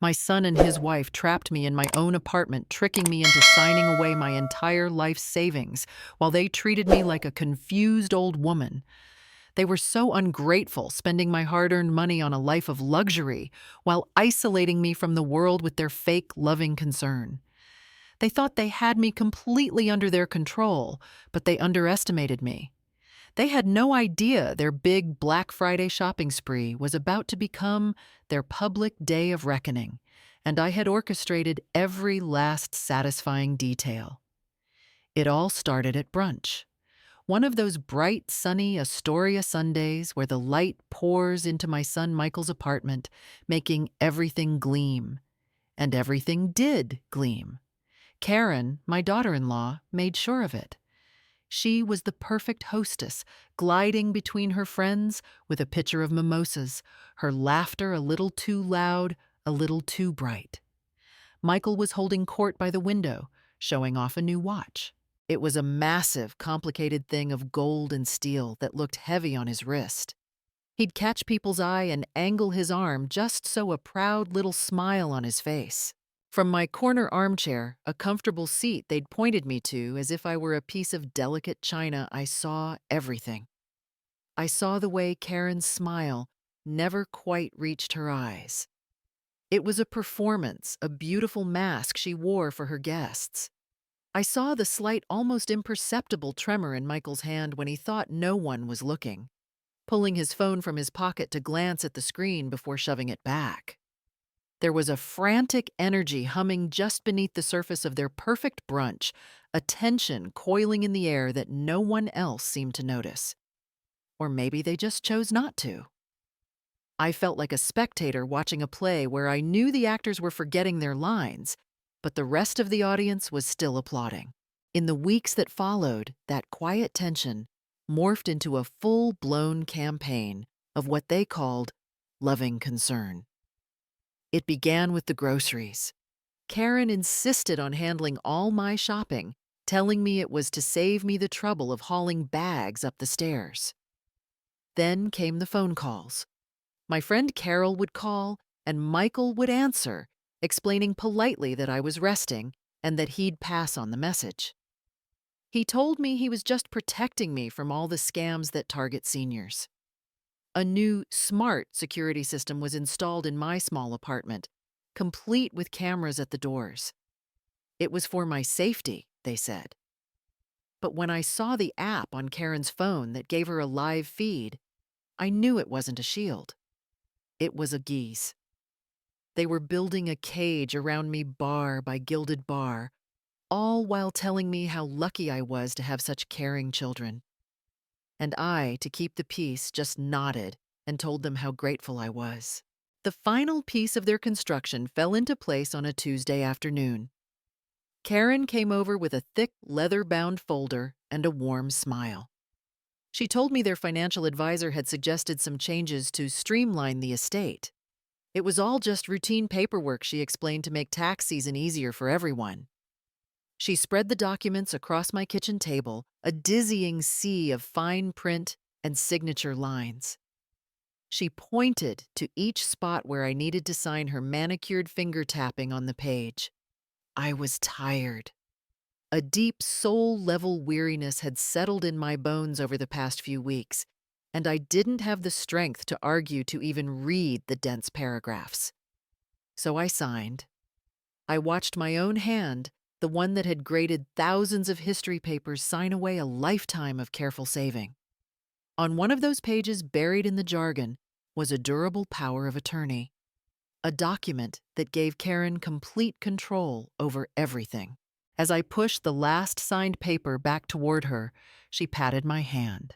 My son and his wife trapped me in my own apartment, tricking me into signing away my entire life's savings, while they treated me like a confused old woman. They were so ungrateful, spending my hard-earned money on a life of luxury, while isolating me from the world with their fake, loving concern. They thought they had me completely under their control, but they underestimated me. They had no idea their big Black Friday shopping spree was about to become their public day of reckoning, and I had orchestrated every last satisfying detail. It all started at brunch. One of those bright, sunny Astoria Sundays where the light pours into my son Michael's apartment, making everything gleam. And everything did gleam. Karen, my daughter-in-law, made sure of it. She was the perfect hostess, gliding between her friends with a pitcher of mimosas, her laughter a little too loud, a little too bright. Michael was holding court by the window, showing off a new watch. It was a massive, complicated thing of gold and steel that looked heavy on his wrist. He'd catch people's eye and angle his arm just so a proud little smile on his face. From my corner armchair, a comfortable seat they'd pointed me to as if I were a piece of delicate china, I saw everything. I saw the way Karen's smile never quite reached her eyes. It was a performance, a beautiful mask she wore for her guests. I saw the slight, almost imperceptible tremor in Michael's hand when he thought no one was looking, pulling his phone from his pocket to glance at the screen before shoving it back. There was a frantic energy humming just beneath the surface of their perfect brunch, a tension coiling in the air that no one else seemed to notice. Or maybe they just chose not to. I felt like a spectator watching a play where I knew the actors were forgetting their lines, but the rest of the audience was still applauding. In the weeks that followed, that quiet tension morphed into a full-blown campaign of what they called loving concern. It began with the groceries. Karen insisted on handling all my shopping, telling me it was to save me the trouble of hauling bags up the stairs. Then came the phone calls. My friend Carol would call, and Michael would answer, explaining politely that I was resting and that he'd pass on the message. He told me he was just protecting me from all the scams that target seniors. A new, smart security system was installed in my small apartment, complete with cameras at the doors. It was for my safety, they said. But when I saw the app on Karen's phone that gave her a live feed, I knew it wasn't a shield. It was a geese. They were building a cage around me bar by Gilded bar, all while telling me how lucky I was to have such caring children. And I, to keep the peace, just nodded and told them how grateful I was. The final piece of their construction fell into place on a Tuesday afternoon. Karen came over with a thick, leather-bound folder and a warm smile. She told me their financial advisor had suggested some changes to streamline the estate. It was all just routine paperwork, she explained, to make tax season easier for everyone. She spread the documents across my kitchen table, a dizzying sea of fine print and signature lines. She pointed to each spot where I needed to sign her manicured finger tapping on the page. I was tired. A deep soul-level weariness had settled in my bones over the past few weeks, and I didn't have the strength to argue to even read the dense paragraphs. So I signed. I watched my own hand, the one that had graded thousands of history papers, sign away a lifetime of careful saving. On one of those pages, buried in the jargon, was a durable power of attorney, a document that gave Karen complete control over everything. As I pushed the last signed paper back toward her, she patted my hand,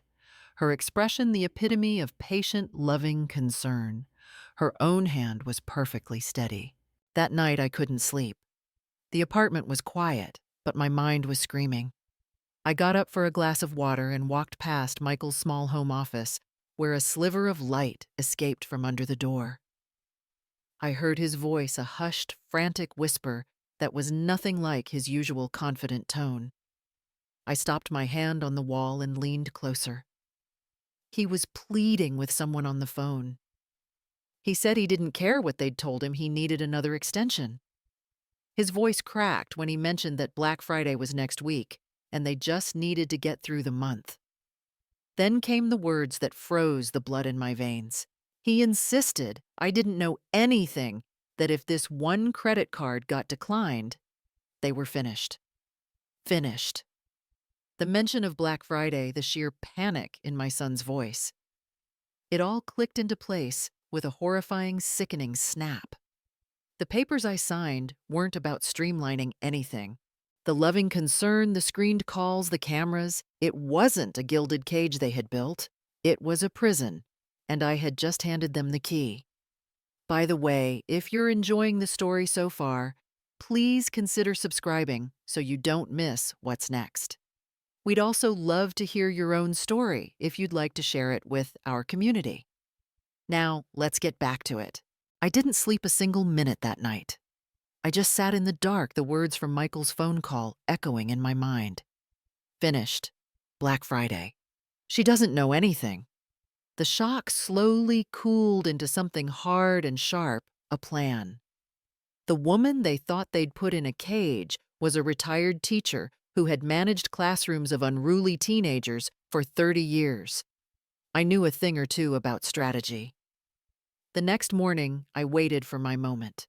her expression the epitome of patient, loving concern. Her own hand was perfectly steady. That night I couldn't sleep. The apartment was quiet, but my mind was screaming. I got up for a glass of water and walked past Michael's small home office, where a sliver of light escaped from under the door. I heard his voice, a hushed, frantic whisper that was nothing like his usual confident tone. I stopped my hand on the wall and leaned closer. He was pleading with someone on the phone. He said he didn't care what they'd told him, he needed another extension. His voice cracked when he mentioned that Black Friday was next week, and they just needed to get through the month. Then came the words that froze the blood in my veins. He insisted I didn't know anything, that if this one credit card got declined, they were finished. Finished. The mention of Black Friday, the sheer panic in my son's voice. It all clicked into place with a horrifying, sickening snap. The papers I signed weren't about streamlining anything. The loving concern, the screened calls, the cameras, it wasn't a gilded cage they had built. It was a prison, and I had just handed them the key. By the way, if you're enjoying the story so far, please consider subscribing so you don't miss what's next. We'd also love to hear your own story if you'd like to share it with our community. Now, let's get back to it. I didn't sleep a single minute that night. I just sat in the dark, the words from Michael's phone call echoing in my mind. Finished. Black Friday. She doesn't know anything. The shock slowly cooled into something hard and sharp, a plan. The woman they thought they'd put in a cage was a retired teacher who had managed classrooms of unruly teenagers for 30 years. I knew a thing or two about strategy. The next morning, I waited for my moment.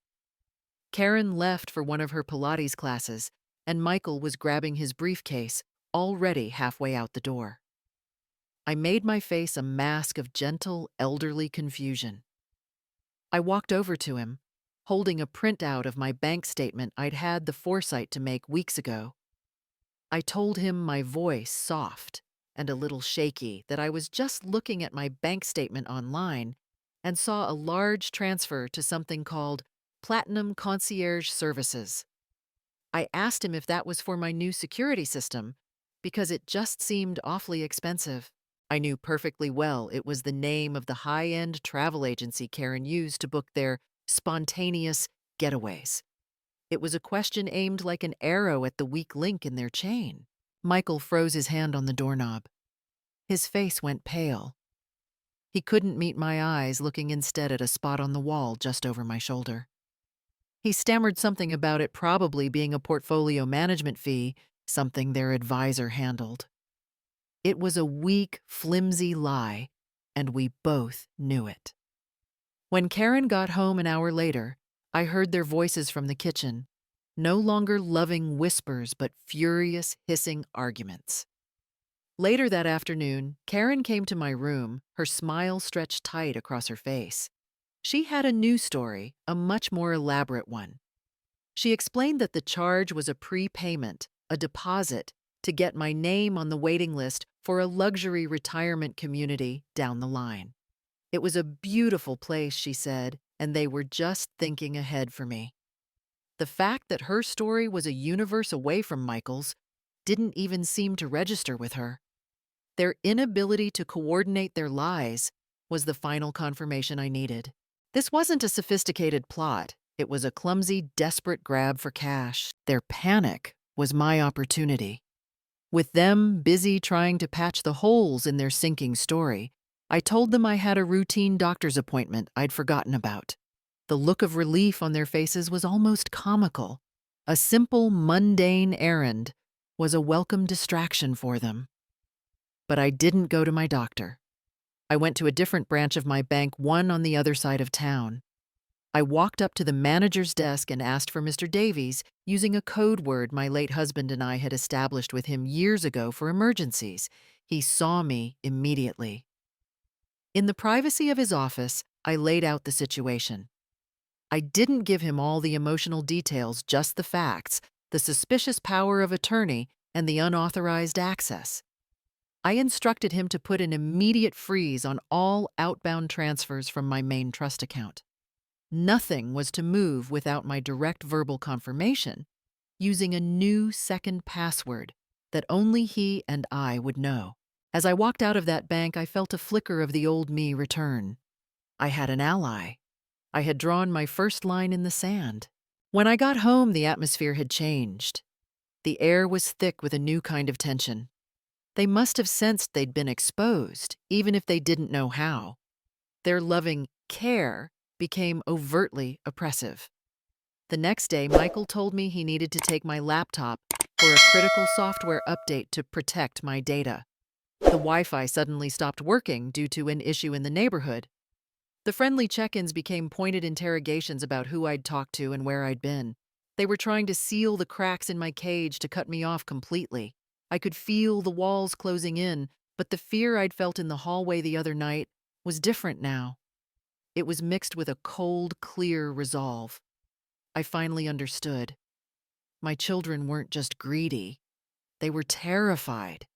Karen left for one of her Pilates classes, and Michael was grabbing his briefcase, already halfway out the door. I made my face a mask of gentle, elderly confusion. I walked over to him, holding a printout of my bank statement I'd had the foresight to make weeks ago. I told him, my voice soft and a little shaky, that I was just looking at my bank statement online and saw a large transfer to something called Platinum Concierge Services. I asked him if that was for my new security system, because it just seemed awfully expensive. I knew perfectly well it was the name of the high-end travel agency Karen used to book their spontaneous getaways. It was a question aimed like an arrow at the weak link in their chain. Michael froze his hand on the doorknob. His face went pale. He couldn't meet my eyes, looking instead at a spot on the wall just over my shoulder. He stammered something about it probably being a portfolio management fee, something their advisor handled. It was a weak, flimsy lie, and we both knew it. When Karen got home an hour later, I heard their voices from the kitchen, no longer loving whispers but furious, hissing arguments. Later that afternoon, Karen came to my room, her smile stretched tight across her face. She had a new story, a much more elaborate one. She explained that the charge was a prepayment, a deposit, to get my name on the waiting list for a luxury retirement community down the line. It was a beautiful place, she said, and they were just thinking ahead for me. The fact that her story was a universe away from Michael's didn't even seem to register with her. Their inability to coordinate their lies was the final confirmation I needed. This wasn't a sophisticated plot. It was a clumsy, desperate grab for cash. Their panic was my opportunity. With them busy trying to patch the holes in their sinking story, I told them I had a routine doctor's appointment I'd forgotten about. The look of relief on their faces was almost comical. A simple, mundane errand was a welcome distraction for them. But I didn't go to my doctor. I went to a different branch of my bank, one on the other side of town. I walked up to the manager's desk and asked for Mr. Davies, using a code word my late husband and I had established with him years ago for emergencies. He saw me immediately. In the privacy of his office, I laid out the situation. I didn't give him all the emotional details, just the facts, the suspicious power of attorney, and the unauthorized access. I instructed him to put an immediate freeze on all outbound transfers from my main trust account. Nothing was to move without my direct verbal confirmation, using a new second password that only he and I would know. As I walked out of that bank, I felt a flicker of the old me return. I had an ally. I had drawn my first line in the sand. When I got home, the atmosphere had changed. The air was thick with a new kind of tension. They must have sensed they'd been exposed, even if they didn't know how. Their loving care became overtly oppressive. The next day, Michael told me he needed to take my laptop for a critical software update to protect my data. The Wi-Fi suddenly stopped working due to an issue in the neighborhood. The friendly check-ins became pointed interrogations about who I'd talked to and where I'd been. They were trying to seal the cracks in my cage to cut me off completely. I could feel the walls closing in, but the fear I'd felt in the hallway the other night was different now. It was mixed with a cold, clear resolve. I finally understood. My children weren't just greedy, they were terrified.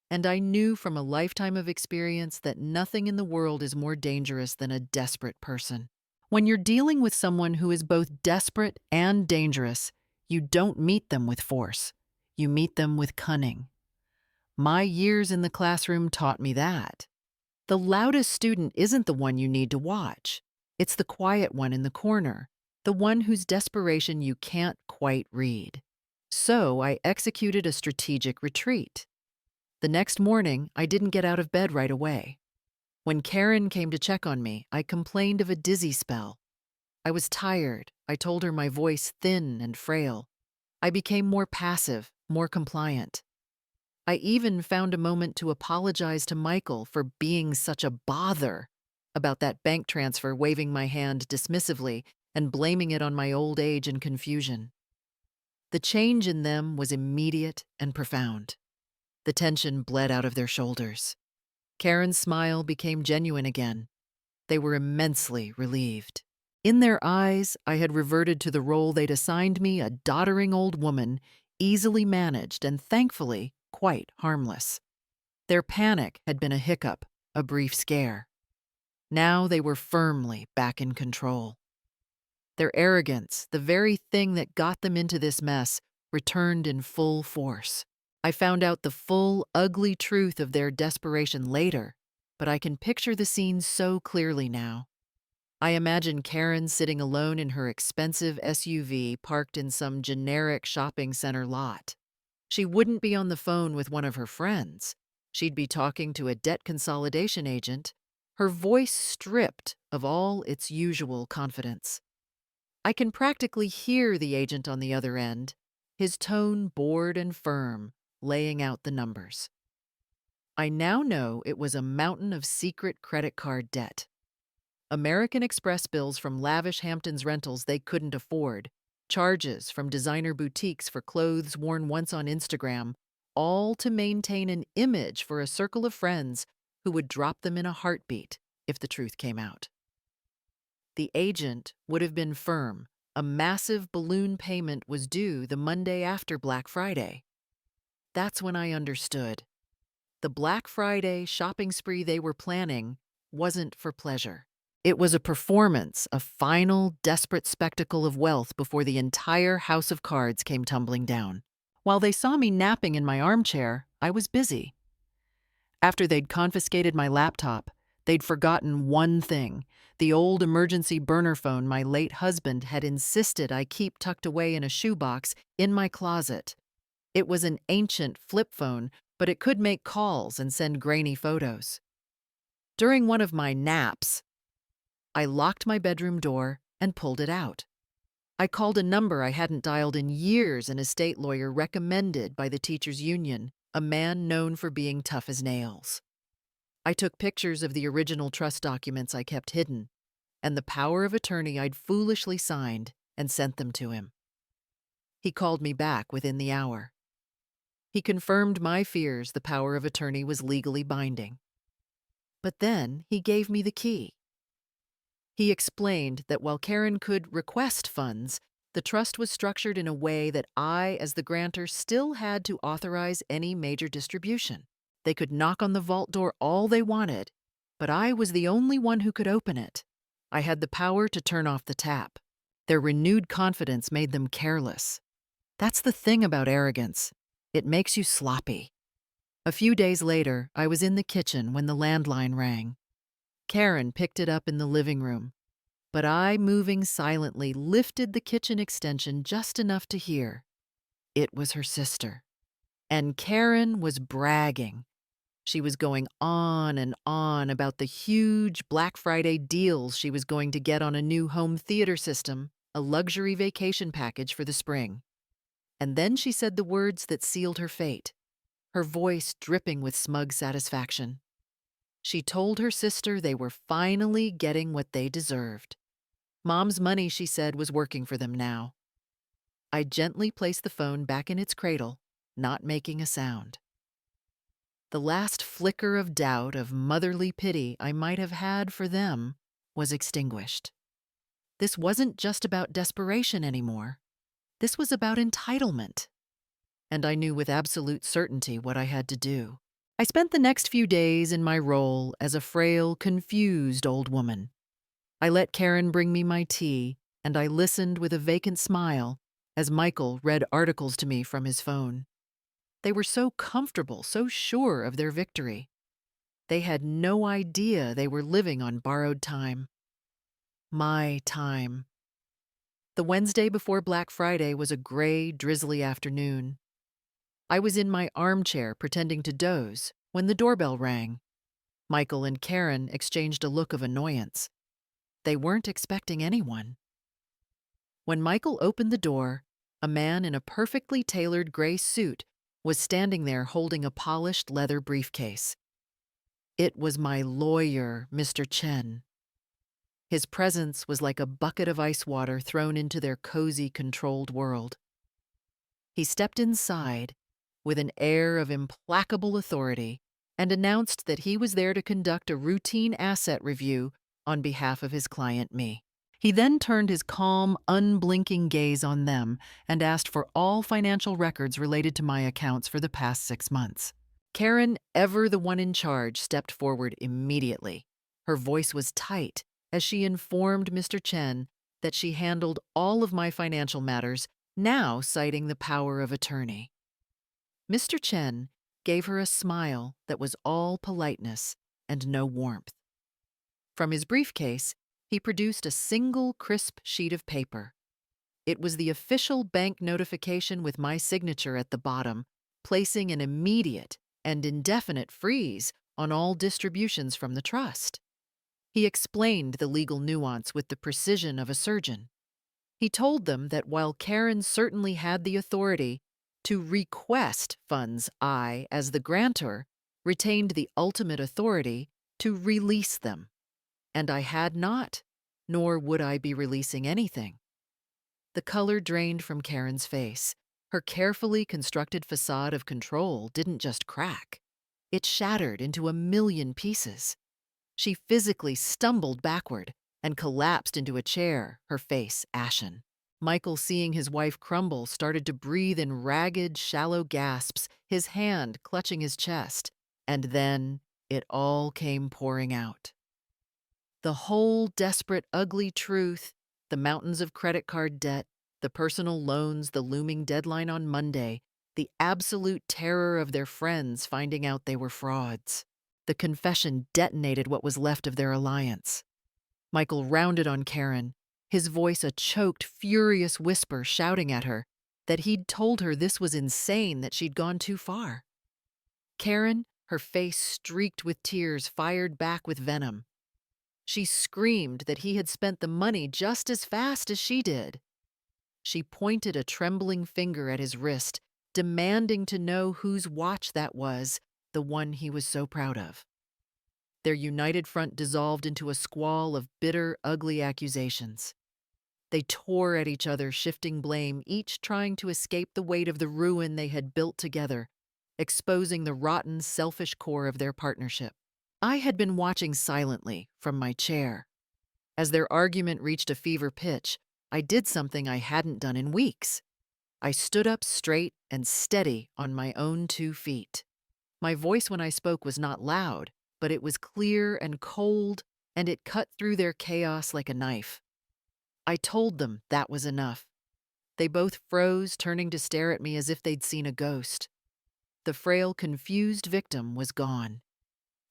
And I knew from a lifetime of experience that nothing in the world is more dangerous than a desperate person. When you're dealing with someone who is both desperate and dangerous, you don't meet them with force. You meet them with cunning. My years in the classroom taught me that. The loudest student isn't the one you need to watch. It's the quiet one in the corner, the one whose desperation you can't quite read. So I executed a strategic retreat. The next morning, I didn't get out of bed right away. When Karen came to check on me, I complained of a dizzy spell. I was tired. I told her my voice thin and frail. I became more passive, more compliant. I even found a moment to apologize to Michael for being such a bother about that bank transfer, waving my hand dismissively and blaming it on my old age and confusion. The change in them was immediate and profound. The tension bled out of their shoulders. Karen's smile became genuine again. They were immensely relieved. In their eyes, I had reverted to the role they'd assigned me, a doddering old woman, easily managed and thankfully quite harmless. Their panic had been a hiccup, a brief scare. Now they were firmly back in control. Their arrogance, the very thing that got them into this mess, returned in full force. I found out the full, ugly truth of their desperation later, but I can picture the scene so clearly now. I imagine Karen sitting alone in her expensive SUV parked in some generic shopping center lot. She wouldn't be on the phone with one of her friends. She'd be talking to a debt consolidation agent, her voice stripped of all its usual confidence. I can practically hear the agent on the other end, his tone bored and firm, laying out the numbers. I now know it was a mountain of secret credit card debt. American Express bills from lavish Hamptons rentals they couldn't afford, charges from designer boutiques for clothes worn once on Instagram, all to maintain an image for a circle of friends who would drop them in a heartbeat if the truth came out. The agent would have been firm. A massive balloon payment was due the Monday after Black Friday. That's when I understood. The Black Friday shopping spree they were planning wasn't for pleasure. It was a performance, a final, desperate spectacle of wealth before the entire house of cards came tumbling down. While they saw me napping in my armchair, I was busy. After they'd confiscated my laptop, they'd forgotten one thing, the old emergency burner phone my late husband had insisted I keep tucked away in a shoebox in my closet. It was an ancient flip phone, but it could make calls and send grainy photos. During one of my naps, I locked my bedroom door and pulled it out. I called a number I hadn't dialed in years, an estate lawyer recommended by the teachers' union, a man known for being tough as nails. I took pictures of the original trust documents I kept hidden, and the power of attorney I'd foolishly signed, and sent them to him. He called me back within the hour. He confirmed my fears the power of attorney was legally binding. But then he gave me the key. He explained that while Karen could request funds, the trust was structured in a way that I, as the grantor, still had to authorize any major distribution. They could knock on the vault door all they wanted, but I was the only one who could open it. I had the power to turn off the tap. Their renewed confidence made them careless. That's the thing about arrogance. It makes you sloppy. A few days later, I was in the kitchen when the landline rang. Karen picked it up in the living room, but I, moving silently, lifted the kitchen extension just enough to hear. It was her sister. And Karen was bragging. She was going on and on about the huge Black Friday deals she was going to get on a new home theater system, a luxury vacation package for the spring. And then she said the words that sealed her fate, her voice dripping with smug satisfaction. She told her sister they were finally getting what they deserved. Mom's money, she said, was working for them now. I gently placed the phone back in its cradle, not making a sound. The last flicker of doubt, of motherly pity I might have had for them, was extinguished. This wasn't just about desperation anymore. This was about entitlement. And I knew with absolute certainty what I had to do. I spent the next few days in my role as a frail, confused old woman. I let Karen bring me my tea, and I listened with a vacant smile as Michael read articles to me from his phone. They were so comfortable, so sure of their victory. They had no idea they were living on borrowed time. My time. The Wednesday before Black Friday was a gray, drizzly afternoon. I was in my armchair pretending to doze when the doorbell rang. Michael and Karen exchanged a look of annoyance. They weren't expecting anyone. When Michael opened the door, a man in a perfectly tailored gray suit was standing there holding a polished leather briefcase. It was my lawyer, Mr. Chen. His presence was like a bucket of ice water thrown into their cozy, controlled world. He stepped inside with an air of implacable authority and announced that he was there to conduct a routine asset review on behalf of his client, me. He then turned his calm, unblinking gaze on them and asked for all financial records related to my accounts for the past 6 months. Karen, ever the one in charge, stepped forward immediately. Her voice was tight as she informed Mr. Chen that she handled all of my financial matters, now citing the power of attorney. Mr. Chen gave her a smile that was all politeness and no warmth. From his briefcase, he produced a single crisp sheet of paper. It was the official bank notification with my signature at the bottom, placing an immediate and indefinite freeze on all distributions from the trust. He explained the legal nuance with the precision of a surgeon. He told them that while Karen certainly had the authority to request funds, I, as the grantor, retained the ultimate authority to release them. And I had not, nor would I be releasing anything. The color drained from Karen's face. Her carefully constructed facade of control didn't just crack. It shattered into a million pieces. She physically stumbled backward and collapsed into a chair, her face ashen. Michael, seeing his wife crumble, started to breathe in ragged, shallow gasps, his hand clutching his chest. And then it all came pouring out. The whole desperate, ugly truth, the mountains of credit card debt, the personal loans, the looming deadline on Monday, the absolute terror of their friends finding out they were frauds. The confession detonated what was left of their alliance. Michael rounded on Karen, his voice a choked, furious whisper shouting at her that he'd told her this was insane, that she'd gone too far. Karen, her face streaked with tears, fired back with venom. She screamed that he had spent the money just as fast as she did. She pointed a trembling finger at his wrist, demanding to know whose watch that was, the one he was so proud of. Their united front dissolved into a squall of bitter, ugly accusations. They tore at each other, shifting blame, each trying to escape the weight of the ruin they had built together, exposing the rotten, selfish core of their partnership. I had been watching silently from my chair. As their argument reached a fever pitch, I did something I hadn't done in weeks. I stood up straight and steady on my own 2 feet. My voice when I spoke was not loud, but it was clear and cold, and it cut through their chaos like a knife. I told them that was enough. They both froze, turning to stare at me as if they'd seen a ghost. The frail, confused victim was gone.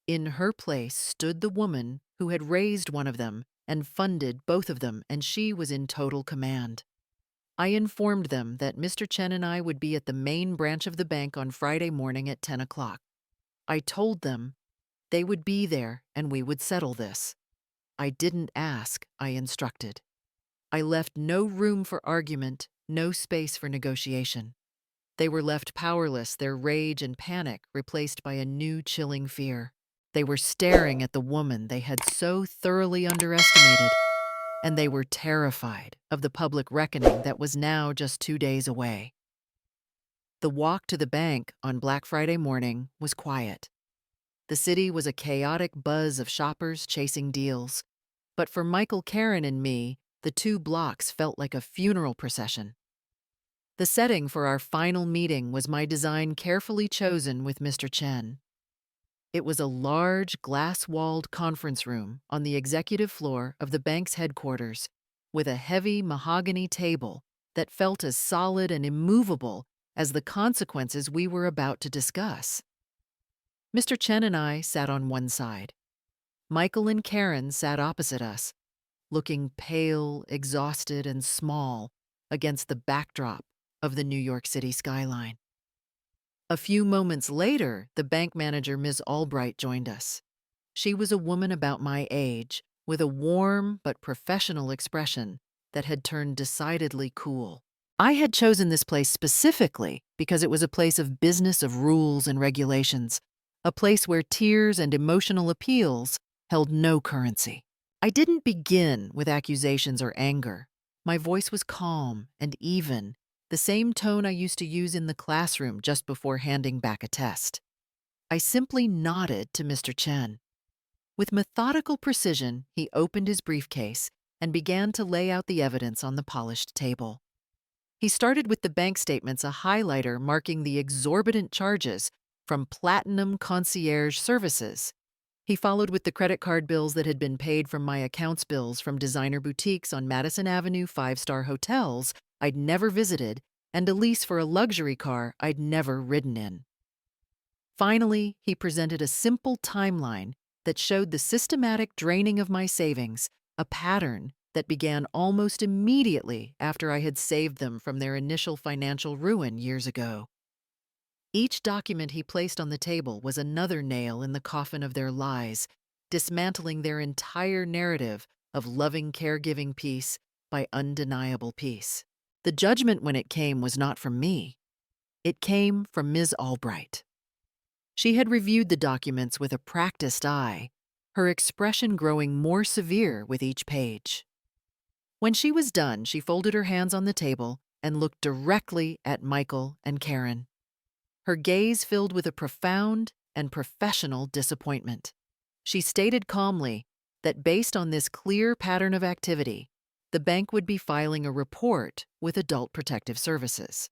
In her place stood the woman who had raised one of them and funded both of them, and she was in total command. I informed them that Mr. Chen and I would be at the main branch of the bank on Friday morning at 10 o'clock. I told them they would be there and we would settle this. I didn't ask, I instructed. I left no room for argument, no space for negotiation. They were left powerless, their rage and panic replaced by a new chilling fear. They were staring at the woman they had so thoroughly underestimated, and they were terrified of the public reckoning that was now just 2 days away. The walk to the bank on Black Friday morning was quiet. The city was a chaotic buzz of shoppers chasing deals, but for Michael, Karen, and me, the 2 blocks felt like a funeral procession. The setting for our final meeting was my design carefully chosen with Mr. Chen. It was a large, glass-walled conference room on the executive floor of the bank's headquarters, with a heavy mahogany table that felt as solid and immovable as the consequences we were about to discuss. Mr. Chen and I sat on one side. Michael and Karen sat opposite us, looking pale, exhausted, and small against the backdrop of the New York City skyline. A few moments later, the bank manager, Ms. Albright, joined us. She was a woman about my age, with a warm but professional expression that had turned decidedly cool. I had chosen this place specifically because it was a place of business, of rules and regulations, a place where tears and emotional appeals held no currency. I didn't begin with accusations or anger. My voice was calm and even, the same tone I used to use in the classroom just before handing back a test. I simply nodded to Mr. Chen. With methodical precision, he opened his briefcase and began to lay out the evidence on the polished table. He started with the bank statements, a highlighter marking the exorbitant charges from Platinum Concierge Services. He followed with the credit card bills that had been paid from my accounts bills from designer boutiques on Madison Avenue, 5-star hotels I'd never visited, and a lease for a luxury car I'd never ridden in. Finally, he presented a simple timeline that showed the systematic draining of my savings, a pattern that began almost immediately after I had saved them from their initial financial ruin years ago. Each document he placed on the table was another nail in the coffin of their lies, dismantling their entire narrative of loving, caregiving piece by undeniable piece. The judgment, when it came, was not from me. It came from Ms. Albright. She had reviewed the documents with a practiced eye, her expression growing more severe with each page. When she was done, she folded her hands on the table and looked directly at Michael and Karen. Her gaze filled with a profound and professional disappointment. She stated calmly that based on this clear pattern of activity, the bank would be filing a report with Adult Protective Services.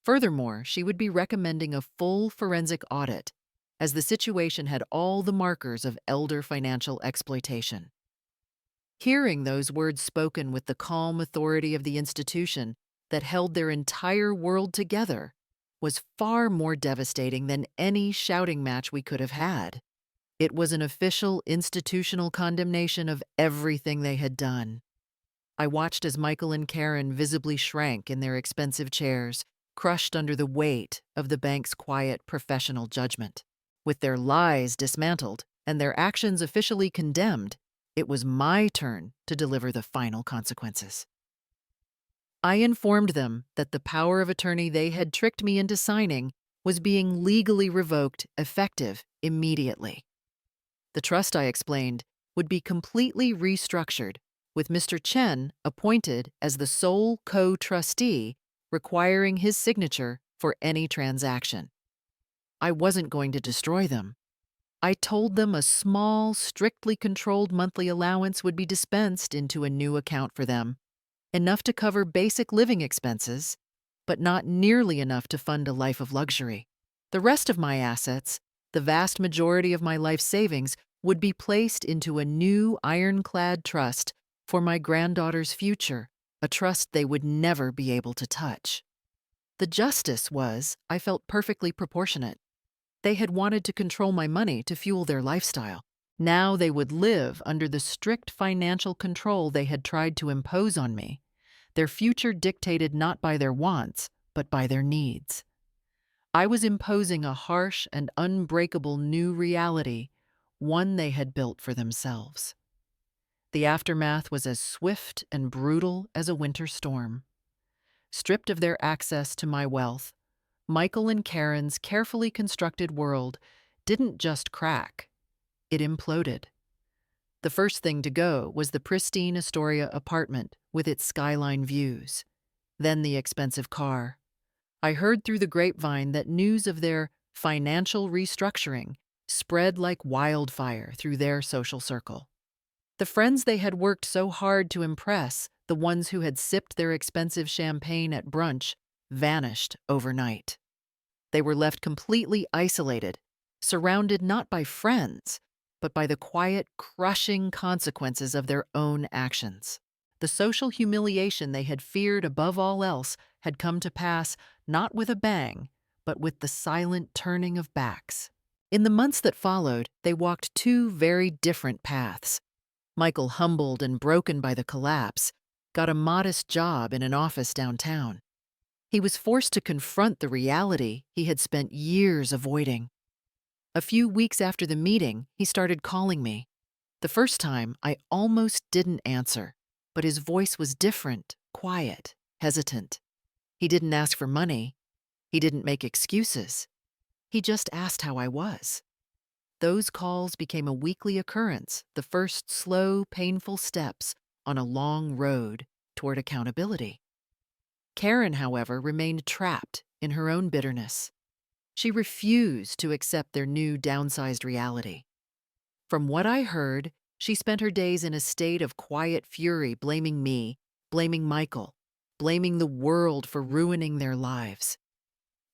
Furthermore, she would be recommending a full forensic audit, as the situation had all the markers of elder financial exploitation. Hearing those words spoken with the calm authority of the institution that held their entire world together was far more devastating than any shouting match we could have had. It was an official institutional condemnation of everything they had done. I watched as Michael and Karen visibly shrank in their expensive chairs, crushed under the weight of the bank's quiet professional judgment. With their lies dismantled and their actions officially condemned, it was my turn to deliver the final consequences. I informed them that the power of attorney they had tricked me into signing was being legally revoked, effective immediately. The trust, I explained, would be completely restructured, with Mr. Chen appointed as the sole co-trustee, requiring his signature for any transaction. I wasn't going to destroy them. I told them a small, strictly controlled monthly allowance would be dispensed into a new account for them, enough to cover basic living expenses, but not nearly enough to fund a life of luxury. The rest of my assets, the vast majority of my life savings, would be placed into a new ironclad trust for my granddaughter's future, a trust they would never be able to touch. The justice was, I felt, perfectly proportionate. They had wanted to control my money to fuel their lifestyle. Now they would live under the strict financial control they had tried to impose on me, their future dictated not by their wants, but by their needs. I was imposing a harsh and unbreakable new reality, one they had built for themselves. The aftermath was as swift and brutal as a winter storm. Stripped of their access to my wealth, Michael and Karen's carefully constructed world didn't just crack, it imploded. The first thing to go was the pristine Astoria apartment with its skyline views, then the expensive car. I heard through the grapevine that news of their financial restructuring spread like wildfire through their social circle. The friends they had worked so hard to impress, the ones who had sipped their expensive champagne at brunch, vanished overnight. They were left completely isolated, surrounded not by friends, but by the quiet, crushing consequences of their own actions. The social humiliation they had feared above all else had come to pass not with a bang, but with the silent turning of backs. In the months that followed, they walked two very different paths. Michael, humbled and broken by the collapse, got a modest job in an office downtown. He was forced to confront the reality he had spent years avoiding. A few weeks after the meeting, he started calling me. The first time, I almost didn't answer, but his voice was different, quiet, hesitant. He didn't ask for money. He didn't make excuses. He just asked how I was. Those calls became a weekly occurrence, the first slow, painful steps on a long road toward accountability. Karen, however, remained trapped in her own bitterness. She refused to accept their new downsized reality. From what I heard, she spent her days in a state of quiet fury, blaming me, blaming Michael, blaming the world for ruining their lives.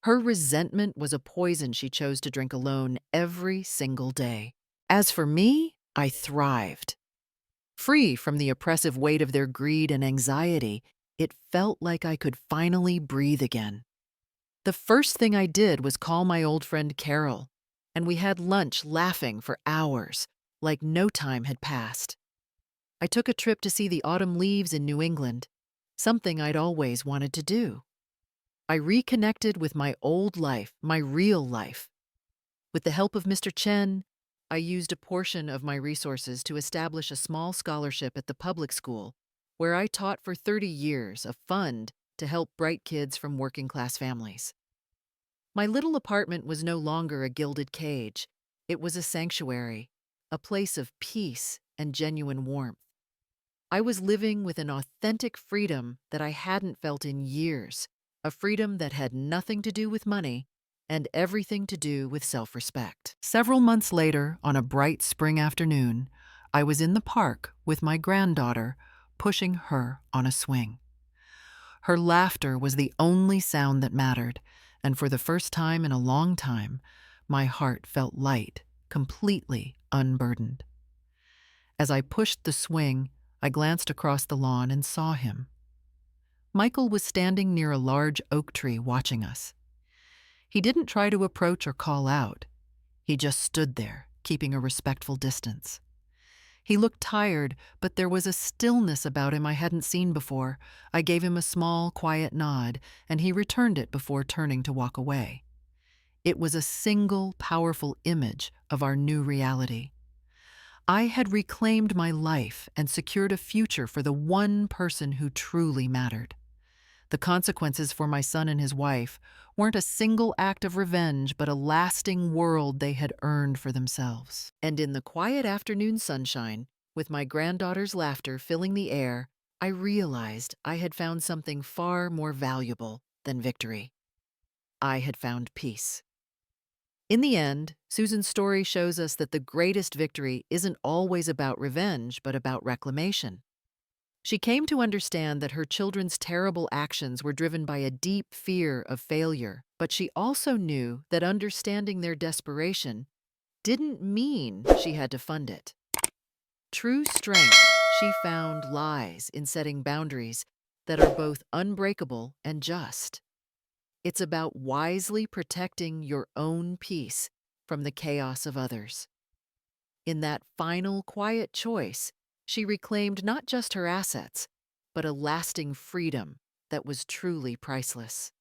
Her resentment was a poison she chose to drink alone every single day. As for me, I thrived. Free from the oppressive weight of their greed and anxiety, it felt like I could finally breathe again. The first thing I did was call my old friend Carol, and we had lunch laughing for hours, like no time had passed. I took a trip to see the autumn leaves in New England, something I'd always wanted to do. I reconnected with my old life, my real life. With the help of Mr. Chen, I used a portion of my resources to establish a small scholarship at the public school, where I taught for 30 years, a fund to help bright kids from working-class families. My little apartment was no longer a gilded cage. It was a sanctuary, a place of peace and genuine warmth. I was living with an authentic freedom that I hadn't felt in years, a freedom that had nothing to do with money and everything to do with self-respect. Several months later, on a bright spring afternoon, I was in the park with my granddaughter, pushing her on a swing. Her laughter was the only sound that mattered, and for the first time in a long time, my heart felt light, completely unburdened. As I pushed the swing, I glanced across the lawn and saw him. Michael was standing near a large oak tree watching us. He didn't try to approach or call out. He just stood there, keeping a respectful distance. He looked tired, but there was a stillness about him I hadn't seen before. I gave him a small, quiet nod, and he returned it before turning to walk away. It was a single, powerful image of our new reality. I had reclaimed my life and secured a future for the one person who truly mattered. The consequences for my son and his wife weren't a single act of revenge, but a lasting world they had earned for themselves. And in the quiet afternoon sunshine, with my granddaughter's laughter filling the air, I realized I had found something far more valuable than victory. I had found peace. In the end, Susan's story shows us that the greatest victory isn't always about revenge, but about reclamation. She came to understand that her children's terrible actions were driven by a deep fear of failure, but she also knew that understanding their desperation didn't mean she had to fund it. True strength, she found, lies in setting boundaries that are both unbreakable and just. It's about wisely protecting your own peace from the chaos of others. In that final, quiet choice, she reclaimed not just her assets, but a lasting freedom that was truly priceless.